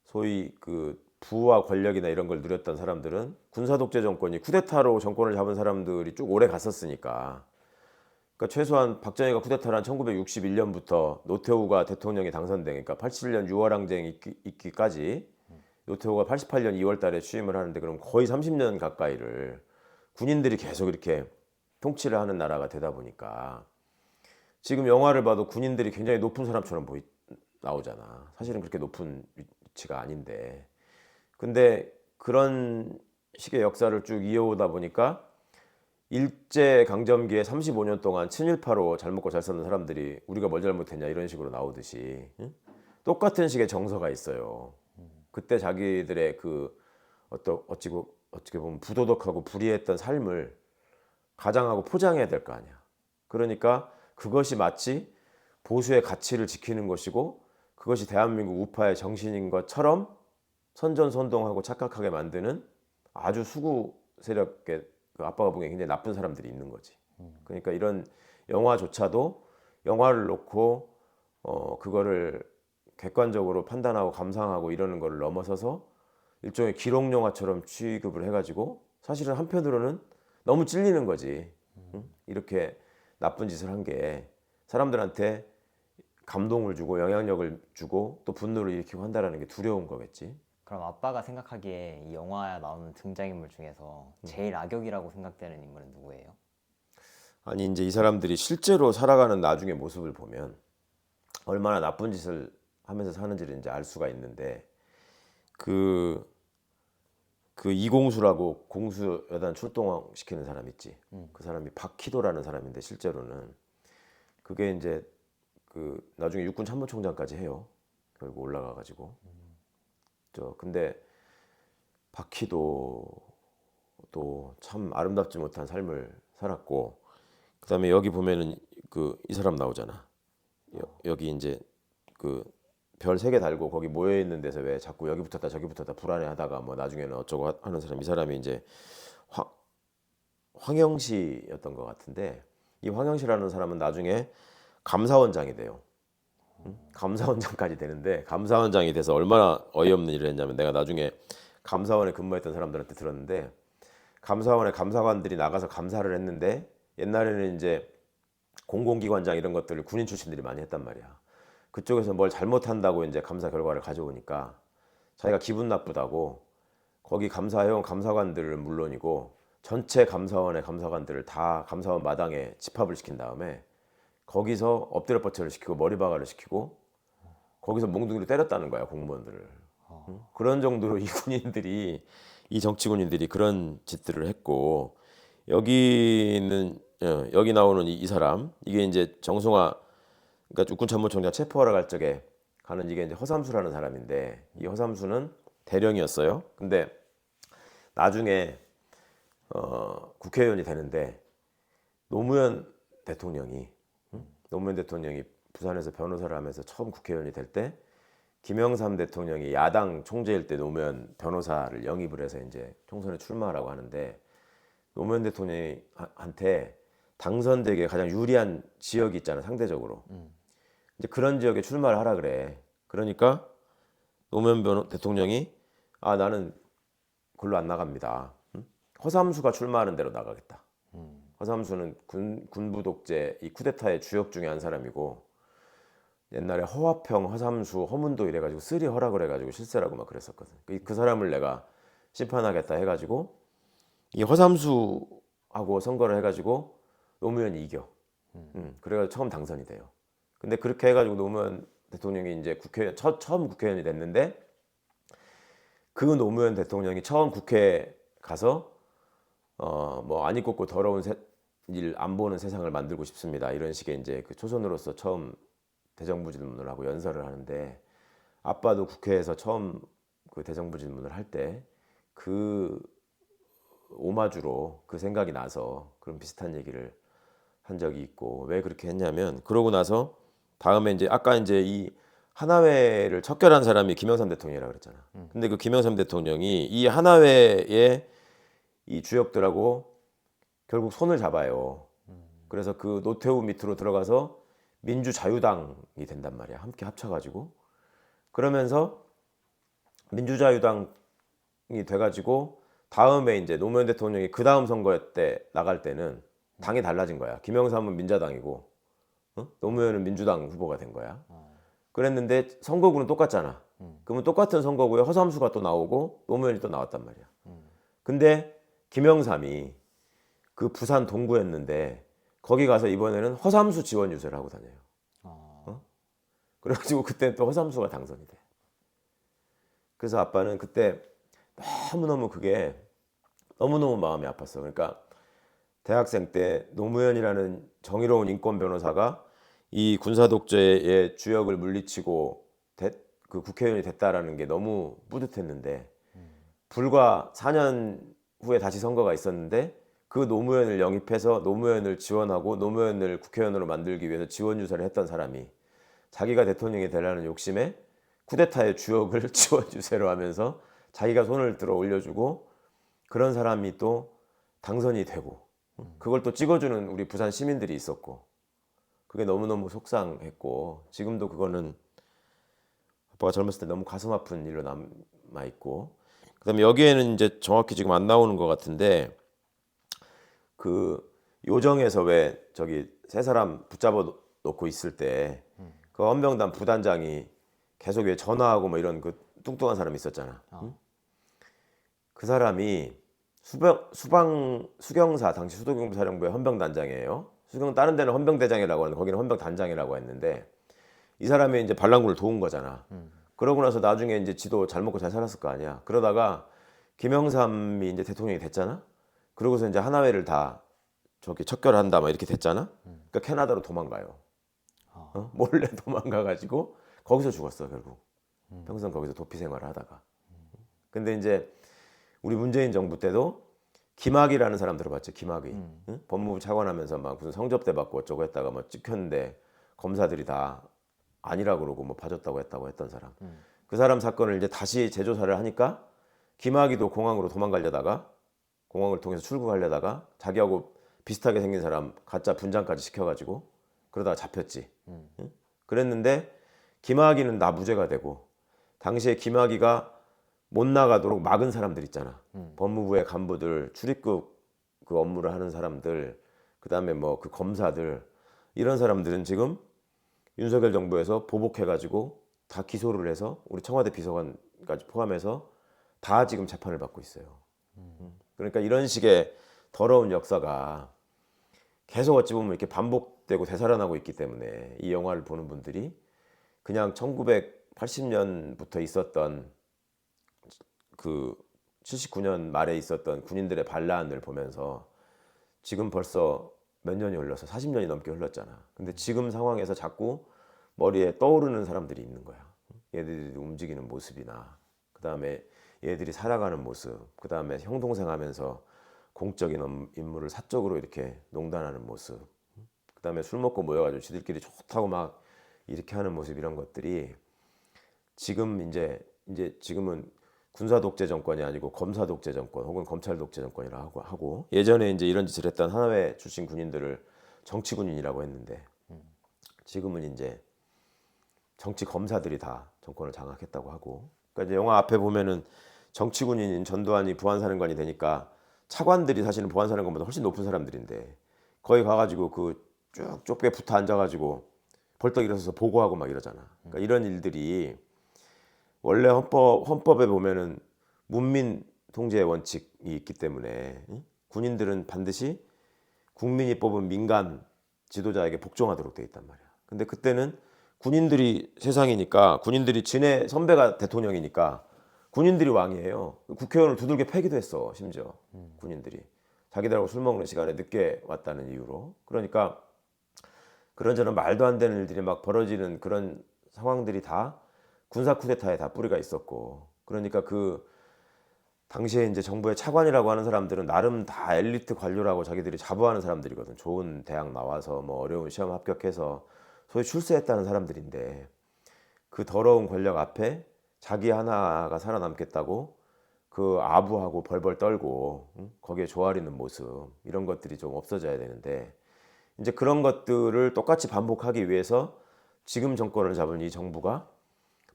소위 그 부와 권력이나 이런 걸 누렸던 사람들은 군사독재 정권이 쿠데타로 정권을 잡은 사람들이 쭉 오래 갔었으니까 그러니까 최소한 박정희가 쿠데타를 한 1961년부터 노태우가 대통령이 당선된 그러니까 87년 6월 항쟁이 있기까지 노태우가 88년 2월 달에 취임을 하는데 그럼 거의 30년 가까이를 군인들이 계속 이렇게 통치를 하는 나라가 되다 보니까 지금 영화를 봐도 군인들이 굉장히 높은 사람처럼 나오잖아. 사실은 그렇게 높은 위치가 아닌데. 근데 그런 식의 역사를 쭉 이어오다 보니까 일제 강점기에 35년 동안 친일파로 잘 먹고 잘 사는 사람들이 우리가 뭘 잘못했냐 이런 식으로 나오듯이 응? 똑같은 식의 정서가 있어요. 그때 자기들의 그 어떻게 보면 부도덕하고 불의했던 삶을 가장하고 포장해야 될 거 아니야. 그러니까 그것이 마치 보수의 가치를 지키는 것이고 그것이 대한민국 우파의 정신인 것처럼 선전선동하고 착각하게 만드는 아주 수구 세력의 그 아빠가 보기엔 굉장히 나쁜 사람들이 있는 거지. 그러니까 이런 영화조차도 영화를 놓고 그거를 객관적으로 판단하고 감상하고 이러는 거를 넘어서서 일종의 기록 영화처럼 취급을 해가지고 사실은 한편으로는 너무 찔리는 거지. 응? 이렇게 나쁜 짓을 한 게 사람들한테 감동을 주고 영향력을 주고 또 분노를 일으키고 한다라는 게 두려운 거겠지. 그럼 아빠가 생각하기에 이 영화에 나오는 등장인물 중에서 제일 악역이라고 생각되는 인물은 누구예요? 아니 이제 이 사람들이 실제로 살아가는 나중의 모습을 보면 얼마나 나쁜 짓을 하면서 사는지를 이제 알 수가 있는데 그 이공수라고 공수 여단 출동시키는 사람 있지. 그 사람이 박희도라는 사람인데 실제로는 그게 이제 그 나중에 육군 참모총장까지 해요. 결국 올라가가지고 근데 박희도도 참 아름답지 못한 삶을 살았고 그다음에 여기 보면은 이 사람 나오잖아. 여기 이제 그 별 3개 달고 거기 모여 있는 데서 왜 자꾸 여기 붙었다 저기 붙었다 불안해하다가 뭐 나중에는 어쩌고 하는 사람 이 사람이 이제 황영시였던 것 같은데 이 황영시라는 사람은 나중에 감사원장이 돼요. 감사원장까지 되는데 감사원장이 돼서 얼마나 어이없는 일을 했냐면 내가 나중에 감사원에 근무했던 사람들한테 들었는데 감사원에 감사관들이 나가서 감사를 했는데 옛날에는 이제 공공기관장 이런 것들을 군인 출신들이 많이 했단 말이야. 그쪽에서 뭘 잘못한다고 이제 감사 결과를 가져오니까 자기가 기분 나쁘다고 거기 감사해온 감사관들은 물론이고 전체 감사원의 감사관들을 다 감사원 마당에 집합을 시킨 다음에 거기서 엎드려 뻗쳐를 시키고 머리박아를 시키고 거기서 몽둥이로 때렸다는 거야 공무원들을. 그런 정도로 이 정치군인들이 그런 짓들을 했고 여기 나오는 이 사람 이게 이제 정승화 그러니까 육군참모총장 체포하러 갈 적에 가는 이게 이제 허삼수라는 사람인데 이 허삼수는 대령이었어요. 근데 나중에 국회의원이 되는데 노무현 대통령이 부산에서 변호사를 하면서 처음 국회의원이 될 때 김영삼 대통령이 야당 총재일 때 노무현 변호사를 영입을 해서 이제 총선에 출마하라고 하는데 노무현 대통령한테 당선되기에 가장 유리한 지역이 있잖아 상대적으로. 이제 그런 지역에 출마를 하라 그래. 그러니까 노무현 대통령이 나는 글로 안 나갑니다. 허삼수가 출마하는 대로 나가겠다. 음. 허삼수는 군부 독재 이 쿠데타의 주역 중에 한 사람이고 옛날에 허화평, 허삼수, 허문도 이래가지고 쓰리 허락을 해가지고 실세라고 막 그랬었거든. 그 사람을 내가 심판하겠다 해가지고 이 허삼수하고 선거를 해가지고 노무현이 이겨. 그래가지고 처음 당선이 돼요. 근데 그렇게 해가지고 노무현 대통령이 이제 국회의원 처음 국회의원이 됐는데 그 노무현 대통령이 처음 국회에 가서 뭐 안 입고 더러운 일 안 보는 세상을 만들고 싶습니다. 이런 식의 이제 그 초선으로서 처음 대정부 질문을 하고 연설을 하는데 아빠도 국회에서 처음 그 대정부 질문을 할 때 그 오마주로 그 생각이 나서 그런 비슷한 얘기를 한 적이 있고 왜 그렇게 했냐면 그러고 나서 다음에 이제 아까 이제 이 하나회를 척결한 사람이 김영삼 대통령이라고 그랬잖아. 근데 그 김영삼 대통령이 이 하나회의 이 주역들하고 결국 손을 잡아요. 그래서 그 노태우 밑으로 들어가서 민주자유당이 된단 말이야. 함께 합쳐가지고 그러면서 민주자유당이 돼가지고 다음에 이제 노무현 대통령이 그 다음 선거 때 나갈 때는 당이 달라진 거야. 김영삼은 민자당이고 노무현은 민주당 후보가 된 거야. 그랬는데 선거구는 똑같잖아. 그러면 똑같은 선거구에 허삼수가 또 나오고 노무현이 또 나왔단 말이야. 근데 김영삼이 그 부산 동구였는데 거기 가서 이번에는 허삼수 지원 유세를 하고 다녀요. 그래가지고 그때 또 허삼수가 당선이 돼. 그래서 아빠는 그때 너무너무 그게 너무너무 마음이 아팠어. 그러니까 대학생 때 노무현이라는 정의로운 인권 변호사가 이 군사 독재의 주역을 물리치고 그 국회의원이 됐다라는 게 너무 뿌듯했는데 불과 4년 후에 다시 선거가 있었는데 그 노무현을 영입해서 노무현을 지원하고 노무현을 국회의원으로 만들기 위해서 지원 유세를 했던 사람이 자기가 대통령이 되려는 욕심에 쿠데타의 주역을 지원 유세로 하면서 자기가 손을 들어 올려주고 그런 사람이 또 당선이 되고 그걸 또 찍어주는 우리 부산 시민들이 있었고 그게 너무너무 속상했고 지금도 그거는 아빠가 젊었을 때 너무 가슴 아픈 일로 남아 있고 그다음에 여기에는 이제 정확히 지금 안 나오는 것 같은데 그 요정에서 왜 저기 세 사람 붙잡아 놓고 있을 때 그 헌병단 부단장이 계속 왜 전화하고 뭐 이런 그 뚱뚱한 사람이 있었잖아. 그 사람이 수경사 당시 수도경부사령부의 헌병단장이에요. 다른 데는 헌병대장이라고 하는데 거기는 헌병단장이라고 했는데 이 사람이 이제 반란군을 도운 거잖아. 그러고 나서 나중에 이제 지도 잘 먹고 잘 살았을 거 아니야. 그러다가 김영삼이 이제 대통령이 됐잖아. 그러고서 이제 하나회를 다 저기 척결한다 막 이렇게 됐잖아. 그러니까 캐나다로 도망가요. 몰래 도망가가지고 거기서 죽었어 결국. 평생 거기서 도피 생활을 하다가. 근데 이제 우리 문재인 정부 때도 김학이라는 사람 들어봤죠? 김학의. 응? 법무부 차관하면서 막 무슨 성접대 받고 어쩌고 했다가 뭐 찍혔는데 검사들이 다 아니라고 그러고 뭐 봐줬다고 했다고 했던 사람. 그 사람 사건을 이제 다시 재조사를 하니까 김학의도 공항으로 도망가려다가 공항을 통해서 출국하려다가 자기하고 비슷하게 생긴 사람 가짜 분장까지 시켜가지고 그러다가 잡혔지. 응? 그랬는데 김학의는 나 무죄가 되고 당시에 김학의가 못 나가도록 막은 사람들 있잖아. 법무부의 간부들, 출입국 그 업무를 하는 사람들, 그 다음에 뭐 그 검사들 이런 사람들은 지금 윤석열 정부에서 보복해가지고 다 기소를 해서 우리 청와대 비서관까지 포함해서 다 지금 재판을 받고 있어요. 그러니까 이런 식의 더러운 역사가 계속 어찌 보면 이렇게 반복되고 되살아나고 있기 때문에 이 영화를 보는 분들이 그냥 1980년부터 있었던 그 79년 말에 있었던 군인들의 반란을 보면서 지금 벌써 몇 년이 흘러서 40년이 넘게 흘렀잖아. 근데 지금 상황에서 자꾸 머리에 떠오르는 사람들이 있는 거야. 얘들이 움직이는 모습이나 그 다음에 얘들이 살아가는 모습, 그 다음에 형 동생 하면서 공적인 임무를 사적으로 이렇게 농단하는 모습, 그 다음에 술 먹고 모여가지고 지들끼리 좋다고 막 이렇게 하는 모습 이런 것들이 지금 이제 지금은 군사 독재 정권이 아니고 검사 독재 정권 혹은 검찰 독재 정권이라 하고 예전에 이제 이런 짓을 했던 하나회 출신 군인들을 정치 군인이라고 했는데 지금은 이제 정치 검사들이 다 정권을 장악했다고 하고 그러니까 이제 영화 앞에 보면은 정치군인 전두환이 부안사령관이 되니까 차관들이 사실은 부안사령관보다 훨씬 높은 사람들인데 거기 가가지고 그 쭉 좁게 붙어 앉아가지고 벌떡 일어서서 보고하고 막 이러잖아. 그러니까 이런 일들이 원래 헌법에 보면은 문민 통제의 원칙이 있기 때문에 군인들은 반드시 국민이 뽑은 민간 지도자에게 복종하도록 돼 있단 말이야. 근데 그때는 군인들이 세상이니까 군인들이 진의 선배가 대통령이니까 군인들이 왕이에요. 국회의원을 두들겨 패기도 했어. 심지어 군인들이 자기들하고 술 먹는 시간에 늦게 왔다는 이유로. 그러니까 그런저런 말도 안 되는 일들이 막 벌어지는 그런 상황들이 다 군사 쿠데타에 다 뿌리가 있었고, 그러니까 그 당시에 이제 정부의 차관이라고 하는 사람들은 나름 다 엘리트 관료라고 자기들이 자부하는 사람들이거든. 좋은 대학 나와서 뭐 어려운 시험 합격해서 소위 출세했다는 사람들인데 그 더러운 권력 앞에 자기 하나가 살아남겠다고 그 아부하고 벌벌 떨고 거기에 조아리는 모습, 이런 것들이 좀 없어져야 되는데 이제 그런 것들을 똑같이 반복하기 위해서 지금 정권을 잡은 이 정부가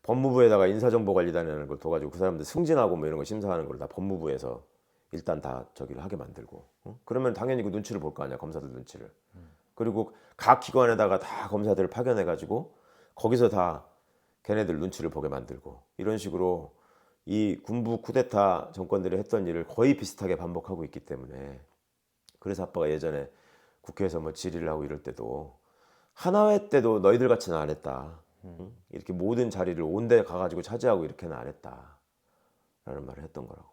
법무부에다가 인사정보관리단이라는 걸 둬가지고 그 사람들 승진하고 뭐 이런 거 심사하는 걸 다 법무부에서 일단 다 저기를 하게 만들고, 그러면 당연히 그 눈치를 볼 거 아니야, 검사들 눈치를. 그리고 각 기관에다가 다 검사들을 파견해가지고 거기서 다 걔네들 눈치를 보게 만들고, 이런 식으로 이 군부 쿠데타 정권들이 했던 일을 거의 비슷하게 반복하고 있기 때문에, 그래서 아빠가 예전에 국회에서 뭐 질의를 하고 이럴 때도 하나회 때도 너희들 같이는 안 했다. 응? 이렇게 모든 자리를 온데 가가지고 차지하고 이렇게는 안 했다라는 말을 했던 거라고.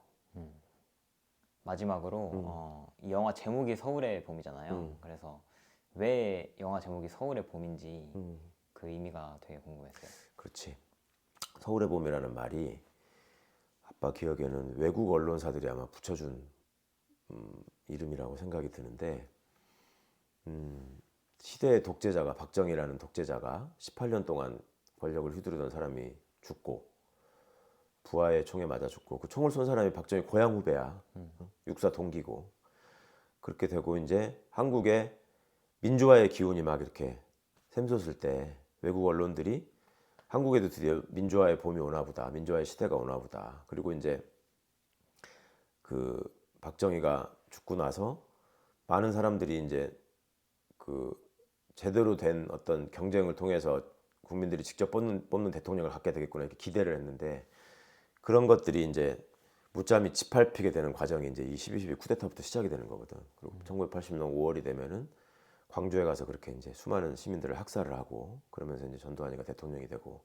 마지막으로 이 영화 제목이 서울의 봄이잖아요. 그래서 왜 영화 제목이 서울의 봄인지 그 의미가 되게 궁금했어요. 그렇지. 서울의 봄이라는 말이 아빠 기억에는 외국 언론사들이 아마 붙여준 이름이라고 생각이 드는데, 시대의 독재자가, 박정희라는 독재자가 18년 동안 권력을 휘두르던 사람이 죽고 부하의 총에 맞아 죽고, 그 총을 쏜 사람이 박정희 고향 후배야. 육사 동기고. 그렇게 되고 이제 한국에 민주화의 기운이 막 이렇게 샘솟을 때 외국 언론들이 한국에도 드디어 민주화의 봄이 오나 보다, 민주화의 시대가 오나 보다. 그리고 이제 그 박정희가 죽고 나서 많은 사람들이 이제 그 제대로 된 어떤 경쟁을 통해서 국민들이 직접 뽑는 대통령을 갖게 되겠구나 이렇게 기대를 했는데, 그런 것들이 이제 무참히 짓밟히게 되는 과정이 이제 이 12.12 쿠데타부터 시작이 되는 거거든. 그리고 1980년 5월이 되면은 광주에 가서 그렇게 이제 수많은 시민들을 학살을 하고, 그러면서 이제 전두환이가 대통령이 되고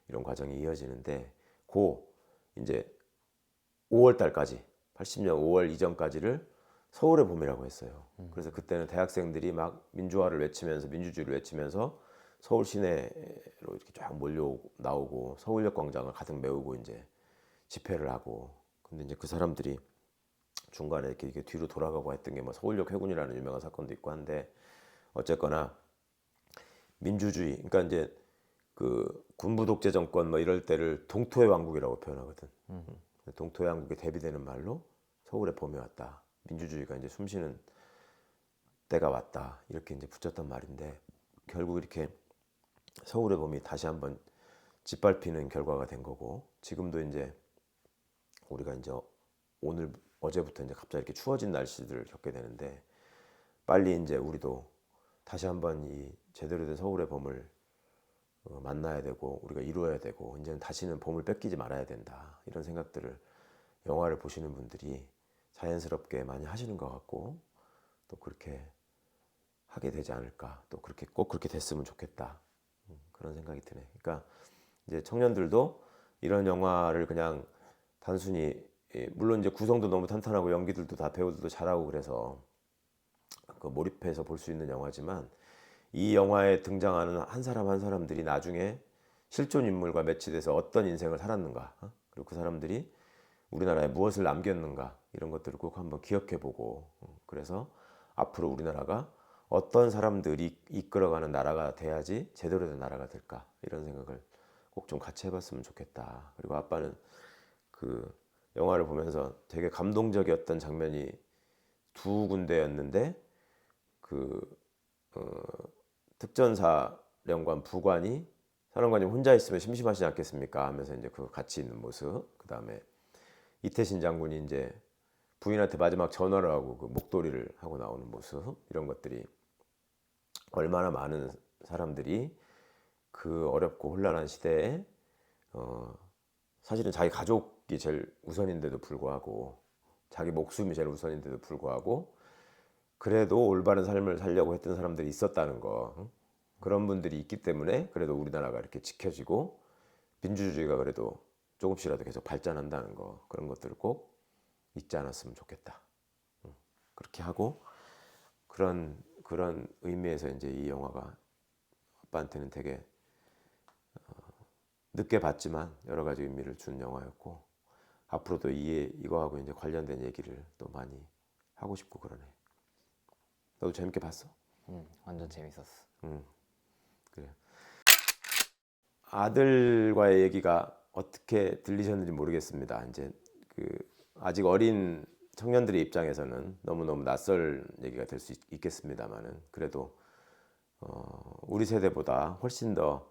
이런 과정이 이어지는데, 고 이제 5월 달까지 80년 5월 이전까지를 서울의 봄이라고 했어요. 그래서 그때는 대학생들이 막 민주화를 외치면서, 민주주의를 외치면서 서울 시내로 이렇게 쫙 몰려 나오고 서울역 광장을 가득 메우고 이제 집회를 하고. 근데 이제 그 사람들이 중간에 이렇게 뒤로 돌아가고 했던 게 뭐 서울역 해군이라는 유명한 사건도 있고 한데, 어쨌거나 민주주의, 그러니까 이제 그 군부 독재 정권 뭐 이럴 때를 동토의 왕국이라고 표현하거든. 동토의 왕국에 대비되는 말로 서울의 봄이 왔다, 민주주의가 이제 숨쉬는 때가 왔다, 이렇게 이제 붙였단 말인데, 결국 이렇게 서울의 봄이 다시 한번 짓밟히는 결과가 된 거고, 지금도 이제 우리가 이제 오늘 어제부터 이제 갑자기 이렇게 추워진 날씨들을 겪게 되는데, 빨리 이제 우리도 다시 한번 이 제대로 된 서울의 봄을 만나야 되고 우리가 이루어야 되고, 이제는 다시는 봄을 뺏기지 말아야 된다, 이런 생각들을 영화를 보시는 분들이 자연스럽게 많이 하시는 것 같고, 또 그렇게 하게 되지 않을까, 또 그렇게 꼭 그렇게 됐으면 좋겠다, 그런 생각이 드네. 그러니까 이제 청년들도 이런 영화를 그냥 단순히, 물론 이제 구성도 너무 탄탄하고 연기들도 다 배우들도 잘하고 그래서 그 몰입해서 볼 수 있는 영화지만, 이 영화에 등장하는 한 사람 한 사람들이 나중에 실존 인물과 매치돼서 어떤 인생을 살았는가, 그리고 그 사람들이 우리나라에 무엇을 남겼는가, 이런 것들을 꼭 한번 기억해보고, 그래서 앞으로 우리나라가 어떤 사람들이 이끌어가는 나라가 돼야지 제대로 된 나라가 될까, 이런 생각을 꼭 좀 같이 해봤으면 좋겠다. 그리고 아빠는 그 영화를 보면서 되게 감동적이었던 장면이 두 군데였는데, 그 특전사령관 부관이 사령관님 혼자 있으면 심심하시지 않겠습니까 하면서 이제 그 같이 있는 모습, 그 다음에 이태신 장군이 이제 부인한테 마지막 전화를 하고 그 목도리를 하고 나오는 모습, 이런 것들이 얼마나 많은 사람들이 그 어렵고 혼란한 시대에 사실은 자기 가족이 제일 우선인데도 불구하고, 자기 목숨이 제일 우선인데도 불구하고 그래도 올바른 삶을 살려고 했던 사람들이 있었다는 거, 그런 분들이 있기 때문에 그래도 우리나라가 이렇게 지켜지고 민주주의가 그래도 조금씩이라도 계속 발전한다는 거, 그런 것들을 꼭 잊지 않았으면 좋겠다. 그렇게 하고, 그런 의미에서 이제 이 영화가 아빠한테는 되게 늦게 봤지만 여러 가지 의미를 준 영화였고, 앞으로도 이거하고 이제 관련된 얘기를 또 많이 하고 싶고 그러네. 너도 재밌게 봤어? 완전 재밌었어. 그래. 아들과의 얘기가 어떻게 들리셨는지 모르겠습니다. 이제 그 아직 어린 청년들의 입장에서는 너무너무 낯설 얘기가 될 수 있겠습니다만은, 그래도 우리 세대보다 훨씬 더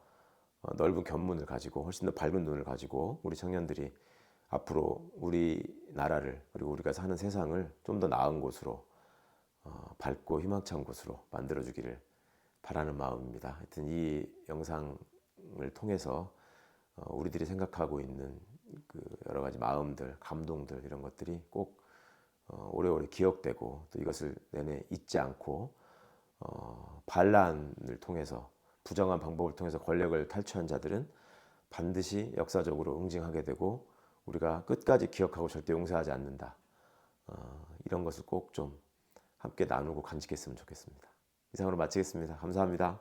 넓은 견문을 가지고 훨씬 더 밝은 눈을 가지고 우리 청년들이 앞으로 우리나라를, 그리고 우리가 사는 세상을 좀 더 나은 곳으로, 밝고 희망찬 곳으로 만들어주기를 바라는 마음입니다. 하여튼 이 영상을 통해서 우리들이 생각하고 있는 그 여러 가지 마음들, 감동들, 이런 것들이 꼭 오래오래 기억되고, 또 이것을 내내 잊지 않고 반란을 통해서, 부정한 방법을 통해서 권력을 탈취한 자들은 반드시 역사적으로 응징하게 되고 우리가 끝까지 기억하고 절대 용서하지 않는다. 이런 것을 꼭 좀 함께 나누고 간직했으면 좋겠습니다. 이상으로 마치겠습니다. 감사합니다.